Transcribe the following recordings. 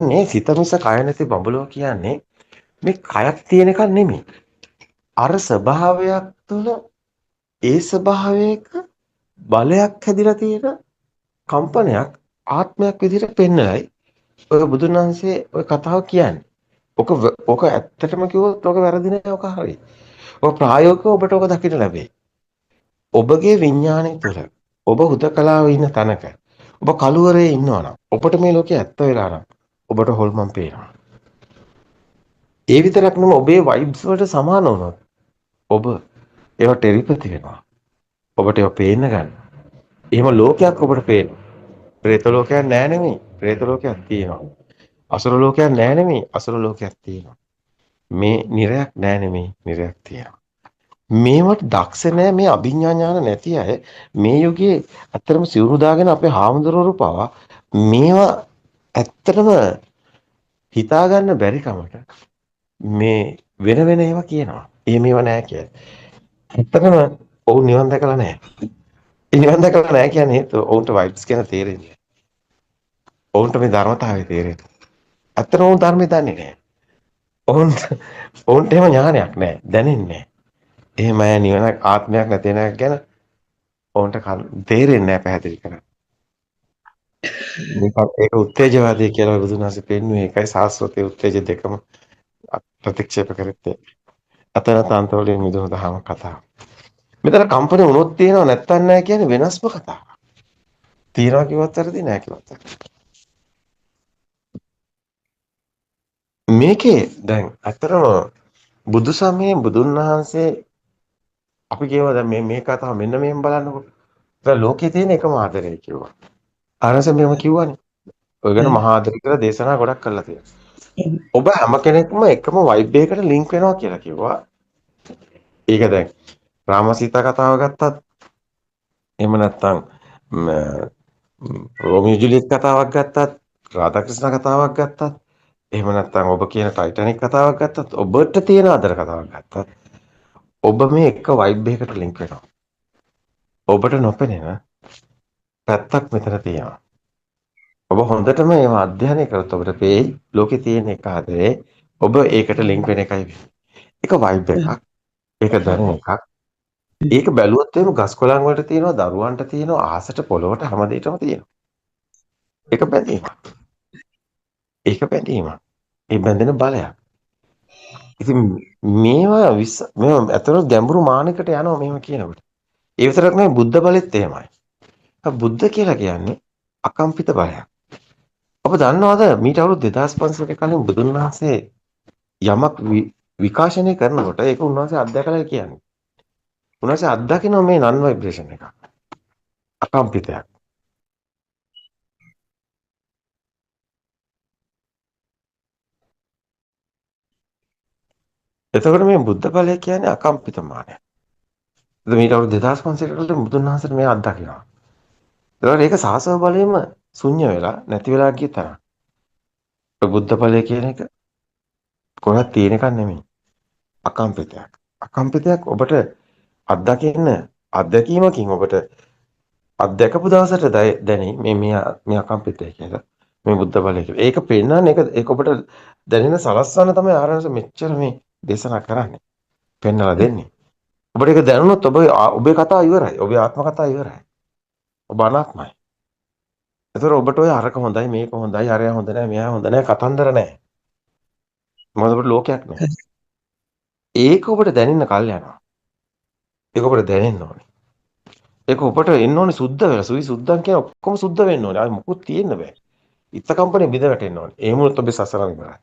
මේ සිත මිස කය නැති බඹලෝ කියන්නේ මේ කයක් තියෙන එකක් නෙමෙයි. අර ස්වභාවයක් තුළ ඒ ස්වභාවයක බලයක් හැදිලා තියෙන කම්පනයක් ආත්මයක් විදිහට පෙන්නලයි ඔය බුදුන් වහන්සේ ඔය කතාව කියන්නේ. ඔක ඇත්තටම කිව්වොත් ඔක වැරදි නෑ ඔක හරි. ඔක ප්‍රායෝගිකව ඔබට ඔක දකින්න ලැබේ. ඔබගේ විඥාණය තුළ ඔබ හුදකලාව ඉන්න තැනක ඔබ කලුවරේ ඉන්නවනම් ඔබට මේ ලෝකේ ඇත්ත වෙලා නම් ඔබට හොල්මන් පේනවා. ඒ විතරක් නෙමෙයි ඔබේ වයිබ්ස් වලට සමාන වුණොත් ඔබ ඒවා ටෙලිපති වෙනවා. ඔබට ඒවා පේන්න ගන්න. එහෙම ලෝකයක් ඔබට පේනවා. പ്രേත ලෝකයක් නෑ නෙමෙයි. പ്രേත ලෝකයක් තියෙනවා. අසුර ලෝකයක් නෑ නෙමෙයි. අසුර ලෝකයක් තියෙනවා. මේ නිරයක් නෑ නෙමෙයි. නිරයක් තියෙනවා. මේවට දක්ෂ නෑ මේ අභිඥා ඥාන නැති අය මේ යුගයේ ඇත්තටම සිවුරු දාගෙන අපේ හාමුදුරුවෝ පවා මේවා ඇත්තටම හිතා ගන්න බැරි කමට මේ වෙන වෙන ඒවා කියනවා. මේවා නෑ කියලා. ඇත්තටම ඔවුන් නිවන් දැකලා නෑ. නිවන් දැකලා නෑ කියන්නේ ඔවුන්ට වයිබ්ස් ගැන තේරෙන්නේ. ඔවුන්ට මේ ධර්මතාවය තේරෙන්නේ. ඇත්තටම ඔවුන් ධර්මය දන්නේ නෑ. ඔවුන්ට එහෙම ඥානයක් නෑ. දැනෙන්නේ නෑ. එහෙම අය නිවන ආත්මයක් නැති වෙන එක ගැන ඔවුන්ට තේරෙන්නේ නැහැ පැහැදිලි කරන්න. ඒක උත්තේජවාදී කියලා බුදුන් වහන්සේ පෙන්වුවේ ඒකයි සාස්වතේ උත්තේජ දෙකම ප්‍රතික්ෂේප කරත්තේ. අතන තන්තවලින් මිදුණු දහම කතාව. මෙතන කම්පන වුණොත් තියෙනව නැත්තන් නැහැ කියන්නේ වෙනස්ම කතාවක්. තියනවා කිව්වත් වැරදි නැහැ කිව්වත් වැරදි. මේකේ දැන් අතරම බුදු සමයේ බුදුන් වහන්සේ අපි කියවා දැන් මේ කතාව මෙන්න මෙහෙම බලන්නකො. දැන් ලෝකේ තියෙන එකම ආදරය කිව්වා. ආරස මෙහෙම කිව්වනේ. ඔය ගැන මහා ආදරය කියලා දේශනා ගොඩක් කරලා තියෙනවා. ඔබ හැම කෙනෙක්ම එකම වයිබ් එකකට ලින්ක් වෙනවා කියලා කිව්වා. ඒක දැන් රාමසීතා කතාව ගත්තත් එහෙම නැත්නම් රෝමියෝ ජුලියට් කතාවක් ගත්තත් රාධාක්‍රිෂ්ණ කතාවක් ගත්තත් එහෙම නැත්නම් ඔබ කියන ටයිටැනික් කතාවක් ගත්තත් ඔබට තියෙන ආදර කතාවක් ගත්තත් ඔබ මේ එක වයිබ් එකකට ලින්ක් වෙනවා. ඔබට නොපෙනෙන පැත්තක් මෙතන තියෙනවා. ඔබ හොඳටම ඒව අධ්‍යයනය කරොත් ඔබට පේයි ලෝකේ තියෙන එක ආදරේ ඔබ ඒකට ලින්ක් වෙන එකයි වෙන්නේ. ඒක වයිබ් එකක්. ඒක දැනෙන එකක්. ඒක බැලුවොත් එහෙම ගස් කොළන් වලට තියෙනවා, දරුවන්ට තියෙනවා, ආසට පොළොවට හැමදේටම තියෙනවා. ඒක බැඳීමක්. ඒක බැඳීමක්. ඒ බැඳෙන බලයක්. ඉතින් මේවා ඇත්තට ගැඹුරු මානයකට යනවා මෙහෙම කියනකොට. ඒ විතරක් නෙවෙයි බුද්ධ බලෙත් එහෙමයි. බුද්ධ කියලා කියන්නේ අකම්පිත බලයක්. ඔබ දන්නවද මීට අවුරුදු 2500ක කලින් බුදුන් වහන්සේ යමක් විකාශනය කරනකොට ඒක උන්වහන්සේ අත්දැකලා කියන්නේ. උන්වහන්සේ අත්දකින්න මේ නන් ভাইබ්‍රේෂන් එක. අකම්පිතයක්. එතකොට මේ බුද්ධ බලය කියන්නේ අකම්පිත මානය. එතකොට මීට අවුරුදු 2500ක කලින් බුදුන් වහන්සේ මේ අත්දකිනවා. ඒතකොට ඒක සාසව බලයෙන්ම ශුන්‍ය වෙලා නැති වෙලා ගිය තරම්. බුද්ධ බලය කියන එක කොහොමද තියෙන එකක් නෙමෙයි. අකම්පිතයක්. අකම්පිතයක් ඔබට අත්දකින්න අත්දැකීමකින් ඔබට අත්දැකපු දවසට දැනෙයි මේ අකම්පිතය කියලා. මේ බුද්ධ බලය කියලා. ඒක පෙන්නන්නේ ඒක ඔබට දැනෙන සලස්වන්න තමයි ආරණස මෙච්චර මේ දේශනා කරන්නේ. පෙන්නලා දෙන්නේ. ඔබට ඒක දැනුණොත් ඔබේ කතාව ඉවරයි. ඔබේ ආත්ම කතාව ඉවරයි. ඔබ අනාත්මයි. ඒතර ඔබට ඔය අරක හොඳයි මේක හොඳයි අරයා හොඳ නැහැ මෙයා හොඳ නැහැ කතන්දර නැහැ. මොකද ඔබට ලෝකයක් නැහැ. ඒක ඔබට දැනෙන්න කල් යනවා. ඒක ඔබට දැනෙන්න ඕනේ. ඒක ඔබට එන්න ඕනේ සුද්ධ වෙලා. සුවි සුද්ධම් කියන ඔක්කොම සුද්ධ වෙන්න ඕනේ. ආයි මොකුත් තියෙන්න බෑ. ඉත්ත කම්පණය බිඳ වැටෙන්න ඕනේ. එහෙම වුණොත් ඔබේ සසරම ඉවරයි.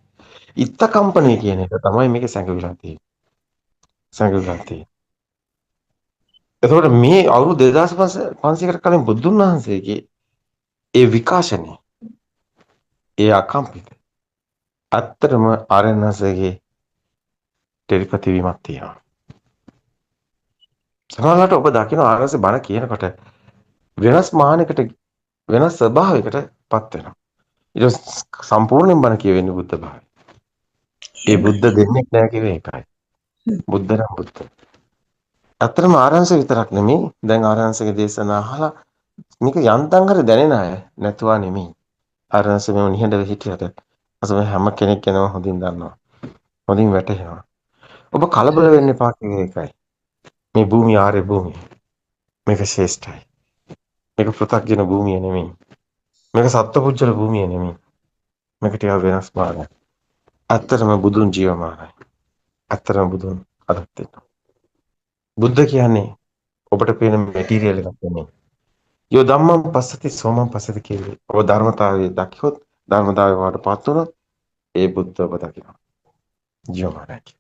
ඉත්ත කම්පණය කියන එක තමයි මේකේ සැඟවිලා තියෙන්නේ. සැඟවිලා තියෙන්නේ. එතකොට මේ අවුරුදු 2500කට කලින් බුදුන් වහන්සේගේ ඒ විකාශනය ඒ අකම්පිත ඇත්තටම ආරණ්‍යසගේ ටෙලිපති වීමක් තියෙනවා. සමහරවිට ඔබ දකින්න ආරණ්‍යස බණ කියනකොට වෙනස් මානයකට වෙනස් ස්වභාවයකටපත් වෙනවා. ඊට සම්පූර්ණයෙන් බණ කියවෙන්නේ බුද්ධ භාවය. ඒ බුද්ධ දෙන්නේ නැහැ කියන එකයි. බුද්ධ නම් බුද්ධ. අත්‍තරම ආරණ්‍යස විතරක් නෙමෙයි දැන් ආරණ්‍යසගේ දේශනා අහලා මේක යන්තම් හරි දැනෙන අය නැතුවා නෙමෙයි. ආරණ්‍යස මෙව නිහඬව හිටියට අසම හැම කෙනෙක් ගැනම හොඳින් දන්නවා. හොඳින් වැටහෙනවා. ඔබ කලබල වෙන්න එපා කියන එකයි. මේ භූමිය ආර්ය භූමිය. මේක ශ්‍රේෂ්ඨයි. මේක පෘථග්ජන භූමිය නෙමෙයි. මේක සත්පුජ්‍යල භූමිය නෙමෙයි. මේක ටිකක් වෙනස් මාර්ගයක්. ඇත්තටම බුදුන් ජීවමානයි. ඇත්තටම බුදුන් අදත් ඉන්නවා. බුද්ධ කියන්නේ ඔබට පේන මැටීරියල් එකක් නෙමෙයි. යෝ ධම්මං පස්සති සෝමං පස්සති කියන්නේ. ඔබ ධර්මතාවයේ දකිහොත් ධර්මතාවයට පත් වුණොත් ඒ බුද්ධ ඔබ දකිනවා. ජීවමානයි.